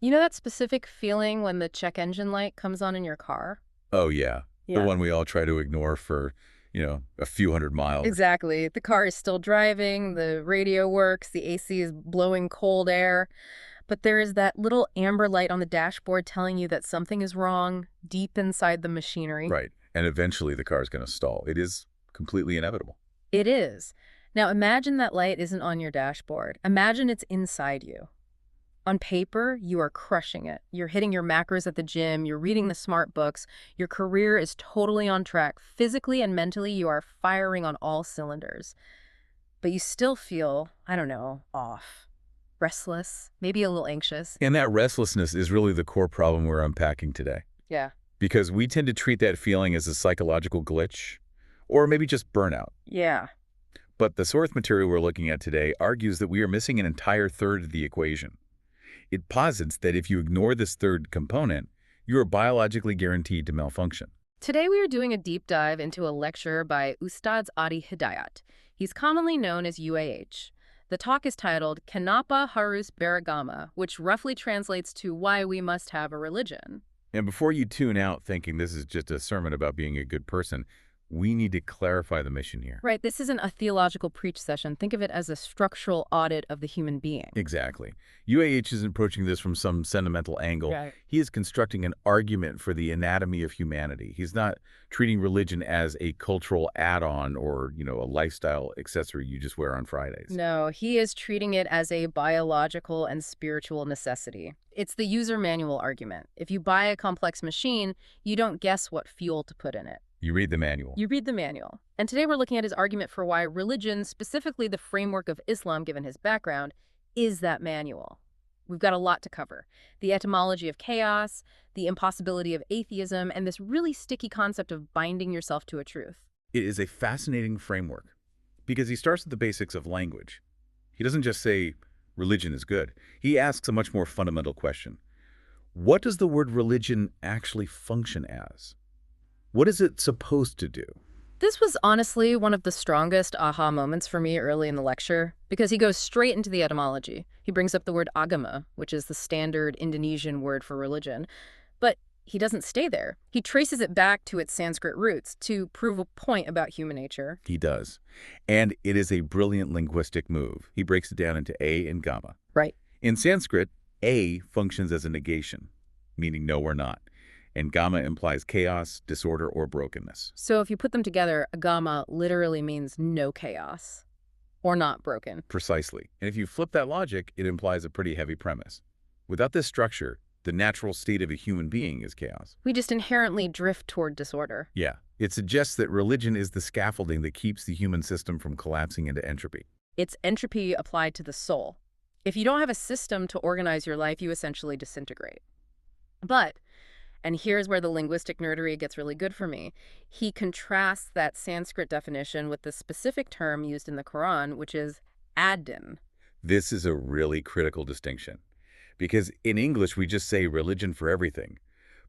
You know that specific feeling when the check engine light comes on in your car? Oh, yeah. The Yeah. one we all try to ignore for, a few hundred miles. Exactly. The car is still driving, the radio works, the AC is blowing cold air, but there is that little amber light on the dashboard telling you that something is wrong deep inside the machinery. Right. And eventually the car's going to stall. It is completely inevitable. It is. Now imagine that light isn't on your dashboard. Imagine it's inside you. On paper, you are crushing it. You're hitting your macros at the gym, you're reading the smart books, your career is totally on track. Physically and mentally, you are firing on all cylinders. But you still feel, I don't know, off, restless, maybe a little anxious. And that restlessness is really the core problem we're unpacking today. Yeah. Because we tend to treat that feeling as a psychological glitch, or maybe just burnout. Yeah. But the source material we're looking at today argues that we are missing an entire third of the equation. It posits that if you ignore this third component, you are biologically guaranteed to malfunction. Today we are doing a deep dive into a lecture by Ustad Adi Hidayat. He's commonly known as UAH. The talk is titled Mengapa Harus BERAGAMA, which roughly translates to Why We Must Have a Religion. And before you tune out thinking this is just a sermon about being a good person, we need to clarify the mission here. Right, this isn't a theological preach session. Think of it as a structural audit of the human being. Exactly. UAH isn't approaching this from some sentimental angle. Right. He is constructing an argument for the anatomy of humanity. He's not treating religion as a cultural add-on or, a lifestyle accessory you just wear on Fridays. No, he is treating it as a biological and spiritual necessity. It's the user manual argument. If you buy a complex machine, you don't guess what fuel to put in it. You read the manual. You read the manual. And today we're looking at his argument for why religion, specifically the framework of Islam given his background, is that manual. We've got a lot to cover. The etymology of chaos, the impossibility of atheism, and this really sticky concept of binding yourself to a truth. It is a fascinating framework because he starts with the basics of language. He doesn't just say religion is good. He asks a much more fundamental question. What does the word religion actually function as? What is it supposed to do? This was honestly one of the strongest aha moments for me early in the lecture because he goes straight into the etymology. He brings up the word agama, which is the standard Indonesian word for religion. But he doesn't stay there. He traces it back to its Sanskrit roots to prove a point about human nature. He does. And it is a brilliant linguistic move. He breaks it down into a and gamma. Right. In Sanskrit, a functions as a negation, meaning no or not. And gamma implies chaos, disorder, or brokenness. So if you put them together, agama literally means no chaos or not broken. Precisely. And if you flip that logic, it implies a pretty heavy premise. Without this structure, the natural state of a human being is chaos. We just inherently drift toward disorder. Yeah. It suggests that religion is the scaffolding that keeps the human system from collapsing into entropy. It's entropy applied to the soul. If you don't have a system to organize your life, you essentially disintegrate. But and here's where the linguistic nerdery gets really good for me. He contrasts that Sanskrit definition with the specific term used in the Quran, which is ad-din. This is a really critical distinction. Because in English, we just say religion for everything.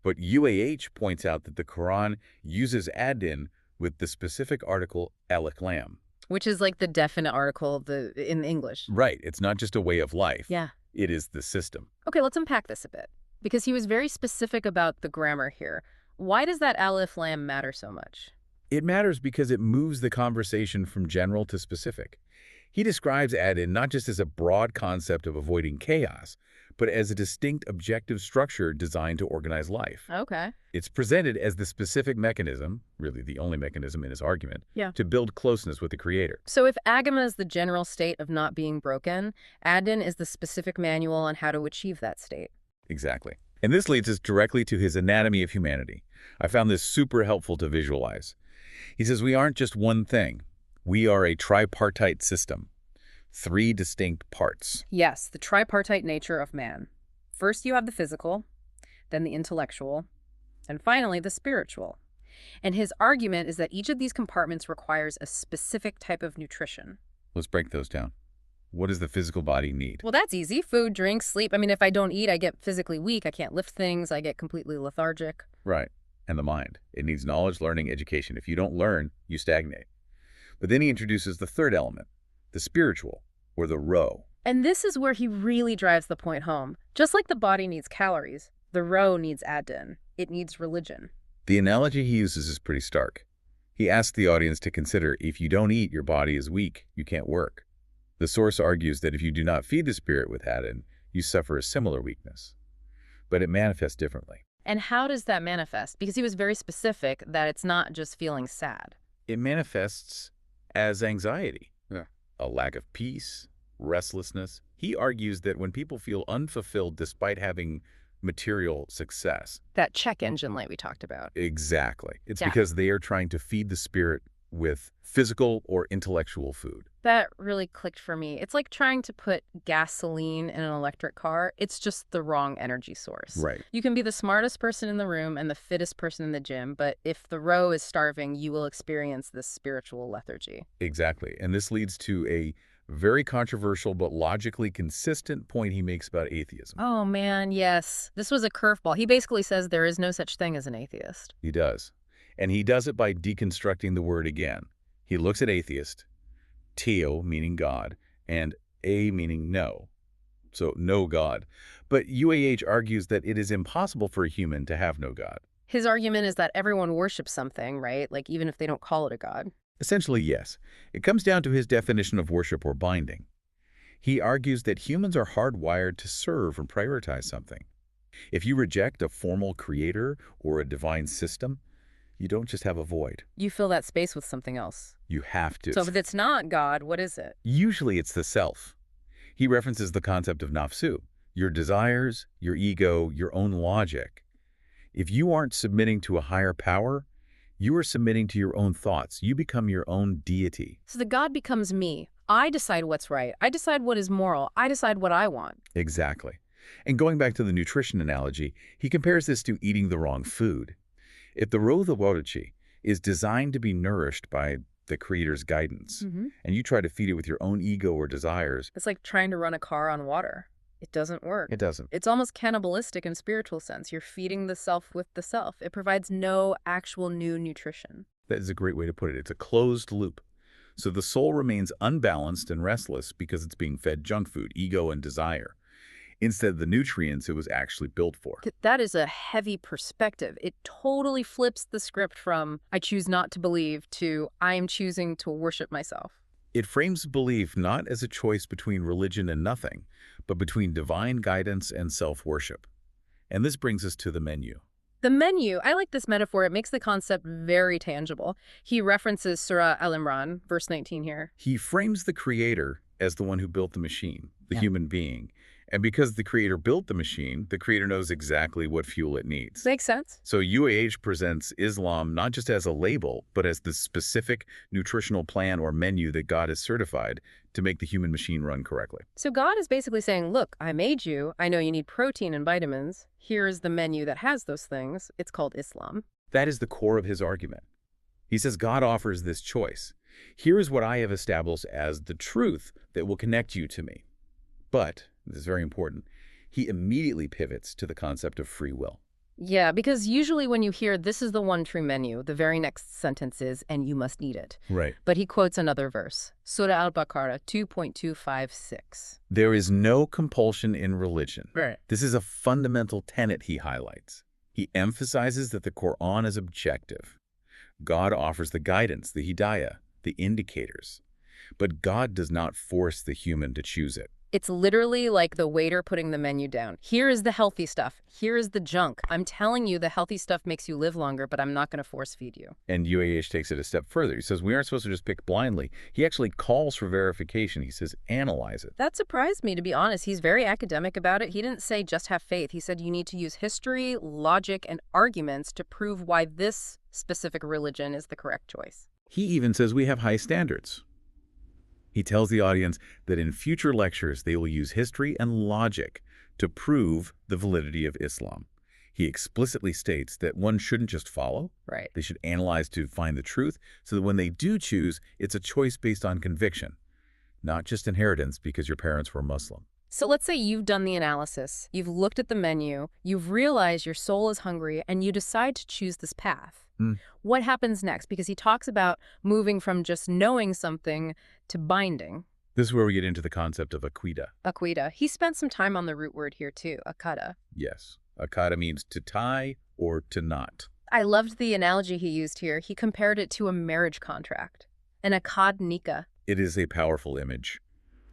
But UAH points out that the Quran uses ad-din with the specific article al-Islam. Which is like the definite article in English. Right. It's not just a way of life. Yeah. It is the system. Okay, let's unpack this a bit. Because he was very specific about the grammar here. Why does that alif lam matter so much? It matters because it moves the conversation from general to specific. He describes ad-din not just as a broad concept of avoiding chaos, but as a distinct objective structure designed to organize life. Okay. It's presented as the specific mechanism, really the only mechanism in his argument, to build closeness with the creator. So if agama is the general state of not being broken, ad-din is the specific manual on how to achieve that state. Exactly. And this leads us directly to his anatomy of humanity. I found this super helpful to visualize. He says we aren't just one thing. We are a tripartite system. 3 distinct parts. Yes, the tripartite nature of man. First you have the physical, then the intellectual, and finally the spiritual. And his argument is that each of these compartments requires a specific type of nutrition. Let's break those down. What does the physical body need? Well, that's easy. Food, drink, sleep. I mean, if I don't eat, I get physically weak. I can't lift things. I get completely lethargic. Right. And the mind. It needs knowledge, learning, education. If you don't learn, you stagnate. But then he introduces the third element, the spiritual, or the ro. And this is where he really drives the point home. Just like the body needs calories, the row needs adin. It needs religion. The analogy he uses is pretty stark. He asks the audience to consider if you don't eat, your body is weak, you can't work. The source argues that if you do not feed the spirit with adin, you suffer a similar weakness. But it manifests differently. And how does that manifest? Because he was very specific that it's not just feeling sad. It manifests as anxiety, a lack of peace, restlessness. He argues that when people feel unfulfilled despite having material success. That check engine light we talked about. Exactly. It's because they are trying to feed the spirit with physical or intellectual food. That really clicked for me. It's like trying to put gasoline in an electric car. It's just the wrong energy source. Right. You can be the smartest person in the room and the fittest person in the gym, but if the row is starving, you will experience this spiritual lethargy. Exactly. And this leads to a very controversial but logically consistent point he makes about atheism. Oh, man, yes. This was a curveball. He basically says there is no such thing as an atheist. He does. And he does it by deconstructing the word again. He looks at atheist, theo meaning God, and a meaning no. So no God. But UAH argues that it is impossible for a human to have no God. His argument is that everyone worships something, right? Like even if they don't call it a god. Essentially, yes. It comes down to his definition of worship or binding. He argues that humans are hardwired to serve and prioritize something. If you reject a formal creator or a divine system, you don't just have a void. You fill that space with something else. You have to. So if it's not God, what is it? Usually it's the self. He references the concept of nafsu, your desires, your ego, your own logic. If you aren't submitting to a higher power, you are submitting to your own thoughts. You become your own deity. So the God becomes me. I decide what's right. I decide what is moral. I decide what I want. Exactly. And going back to the nutrition analogy, he compares this to eating the wrong food. If the row of the Wadachi is designed to be nourished by the creator's guidance, and you try to feed it with your own ego or desires, it's like trying to run a car on water. It doesn't work. It doesn't. It's almost cannibalistic in a spiritual sense. You're feeding the self with the self. It provides no actual new nutrition. That is a great way to put it. It's a closed loop. So the soul remains unbalanced and restless because it's being fed junk food, ego, and desire, instead of the nutrients it was actually built for. That is a heavy perspective. It totally flips the script from I choose not to believe to I am choosing to worship myself. It frames belief not as a choice between religion and nothing, but between divine guidance and self-worship. And this brings us to the menu. The menu, I like this metaphor. It makes the concept very tangible. He references Surah Al-Imran, verse 19 here. He frames the creator as the one who built the machine, the human being. And because the creator built the machine, the creator knows exactly what fuel it needs. Makes sense. So UAH presents Islam not just as a label, but as the specific nutritional plan or menu that God has certified to make the human machine run correctly. So God is basically saying, look, I made you. I know you need protein and vitamins. Here is the menu that has those things. It's called Islam. That is the core of his argument. He says God offers this choice. Here is what I have established as the truth that will connect you to me. But, this is very important, he immediately pivots to the concept of free will. Yeah, because usually when you hear this is the one true menu, the very next sentence is, and you must eat it. Right. But he quotes another verse, Surah Al-Baqarah 2.256. There is no compulsion in religion. Right. This is a fundamental tenet he highlights. He emphasizes that the Quran is objective. God offers the guidance, the hidayah, the indicators. But God does not force the human to choose it. It's literally like the waiter putting the menu down. Here is the healthy stuff. Here is the junk. I'm telling you the healthy stuff makes you live longer, but I'm not going to force feed you. And UAH takes it a step further. He says we aren't supposed to just pick blindly. He actually calls for verification. He says analyze it. That surprised me, to be honest. He's very academic about it. He didn't say just have faith. He said you need to use history, logic, and arguments to prove why this specific religion is the correct choice. He even says we have high standards. He tells the audience that in future lectures they will use history and logic to prove the validity of Islam. He explicitly states that one shouldn't just follow. Right. They should analyze to find the truth so that when they do choose, it's a choice based on conviction, not just inheritance because your parents were Muslim. So let's say you've done the analysis, you've looked at the menu, you've realized your soul is hungry, and you decide to choose this path. What happens next? Because he talks about moving from just knowing something to binding. This is where we get into the concept of akida. Akida. He spent some time on the root word here too, akada. Yes, akada means to tie or to knot. I loved the analogy he used here. He compared it to a marriage contract, an akad nikah. It is a powerful image.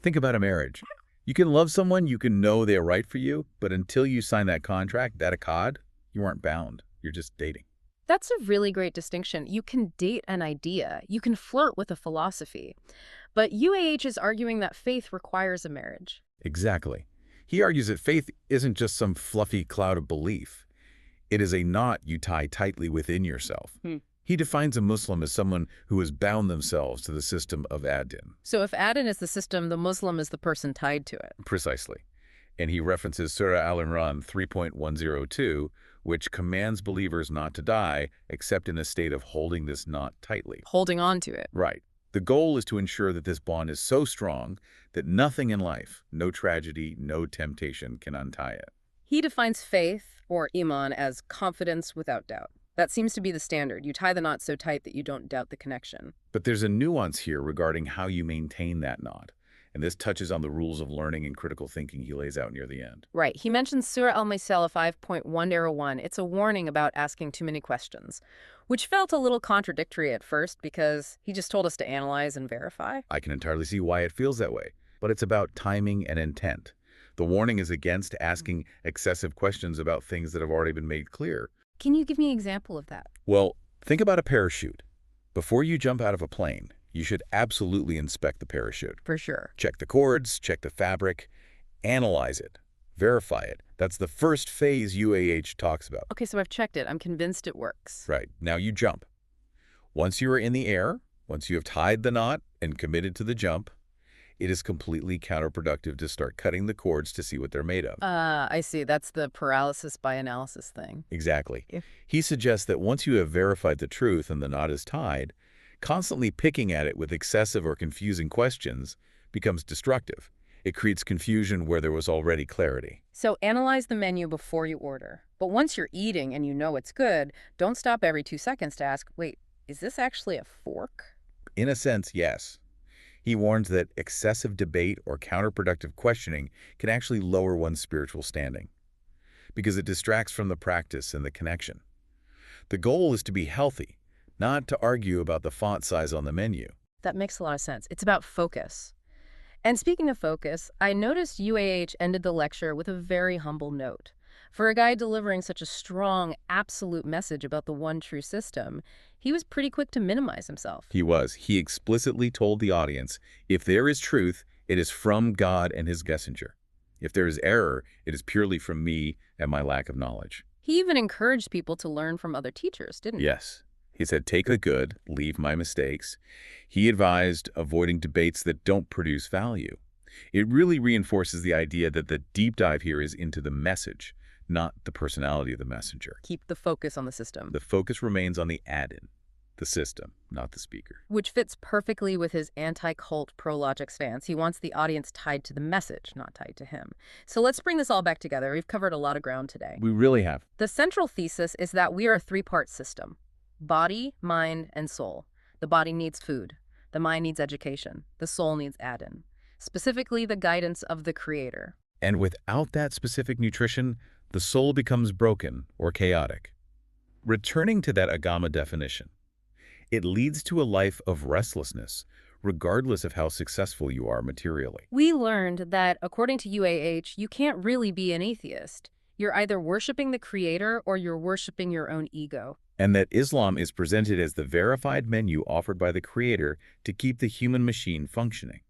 Think about a marriage. You can love someone, you can know they're right for you, but until you sign that contract, that akad, you aren't bound. You're just dating. That's a really great distinction. You can date an idea. You can flirt with a philosophy. But UAH is arguing that faith requires a marriage. Exactly. He argues that faith isn't just some fluffy cloud of belief. It is a knot you tie tightly within yourself. He defines a Muslim as someone who has bound themselves to the system of Adin. So if Adin is the system, the Muslim is the person tied to it. Precisely. And he references Surah Al-Imran 3.102, which commands believers not to die except in a state of holding this knot tightly. Holding on to it. Right. The goal is to ensure that this bond is so strong that nothing in life, no tragedy, no temptation can untie it. He defines faith, or iman, as confidence without doubt. That seems to be the standard. You tie the knot so tight that you don't doubt the connection. But there's a nuance here regarding how you maintain that knot. And this touches on the rules of learning and critical thinking he lays out near the end. Right. He mentions Surah Al-Maisala 5.1-1. It's a warning about asking too many questions, which felt a little contradictory at first because he just told us to analyze and verify. I can entirely see why it feels that way, but it's about timing and intent. The warning is against asking excessive questions about things that have already been made clear. Can you give me an example of that? Well, think about a parachute. Before you jump out of a plane, you should absolutely inspect the parachute. For sure. Check the cords, check the fabric, analyze it, verify it. That's the first phase UAH talks about. Okay, so I've checked it. I'm convinced it works. Right. Now you jump. Once you are in the air, once you have tied the knot and committed to the jump, it is completely counterproductive to start cutting the cords to see what they're made of. I see. That's the paralysis by analysis thing. Exactly. He suggests that once you have verified the truth and the knot is tied, constantly picking at it with excessive or confusing questions becomes destructive. It creates confusion where there was already clarity. So analyze the menu before you order. But once you're eating and you know it's good, don't stop every 2 seconds to ask, wait, is this actually a fork? In a sense, yes. He warns that excessive debate or counterproductive questioning can actually lower one's spiritual standing because it distracts from the practice and the connection. The goal is to be healthy, not to argue about the font size on the menu. That makes a lot of sense. It's about focus. And speaking of focus, I noticed UAH ended the lecture with a very humble note. For a guy delivering such a strong, absolute message about the one true system, he was pretty quick to minimize himself. He was. He explicitly told the audience, if there is truth, it is from God and his messenger. If there is error, it is purely from me and my lack of knowledge. He even encouraged people to learn from other teachers, didn't he? Yes. He said, take the good, leave my mistakes. He advised avoiding debates that don't produce value. It really reinforces the idea that the deep dive here is into the message, not the personality of the messenger. Keep the focus on the system. The focus remains on the add-in, the system, not the speaker. Which fits perfectly with his anti-cult pro-logic stance. He wants the audience tied to the message, not tied to him. So let's bring this all back together. We've covered a lot of ground today. We really have. The central thesis is that we are a three-part system: body, mind, and soul. The body needs food. The mind needs education. The soul needs add-in, specifically the guidance of the Creator. And without that specific nutrition, the soul becomes broken or chaotic. Returning to that agama definition, it leads to a life of restlessness, regardless of how successful you are materially. We learned that, according to UAH, you can't really be an atheist. You're either worshiping the Creator or you're worshiping your own ego. And that Islam is presented as the verified menu offered by the Creator to keep the human machine functioning.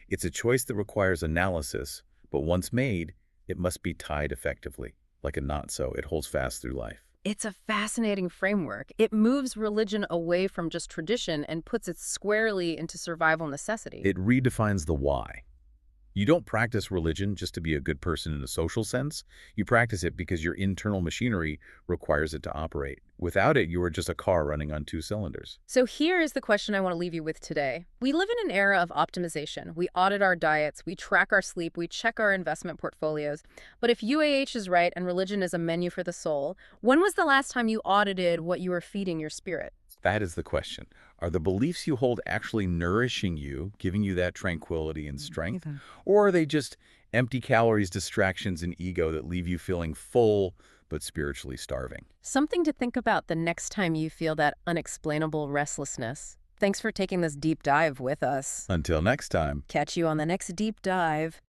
It's a choice that requires analysis, but once made, it must be tied effectively, like a knot so it holds fast through life. It's a fascinating framework. It moves religion away from just tradition and puts it squarely into survival necessity. It redefines the why. You don't practice religion just to be a good person in a social sense. You practice it because your internal machinery requires it to operate. Without it, you are just a car running on 2 cylinders. So here is the question I want to leave you with today. We live in an era of optimization. We audit our diets, we track our sleep, we check our investment portfolios. But if UAH is right and religion is a menu for the soul, when was the last time you audited what you were feeding your spirit? That is the question. Are the beliefs you hold actually nourishing you, giving you that tranquility and strength? Mhm. Or are they just empty calories, distractions, and ego that leave you feeling full but spiritually starving? Something to think about the next time you feel that unexplainable restlessness. Thanks for taking this deep dive with us. Until next time. Catch you on the next deep dive.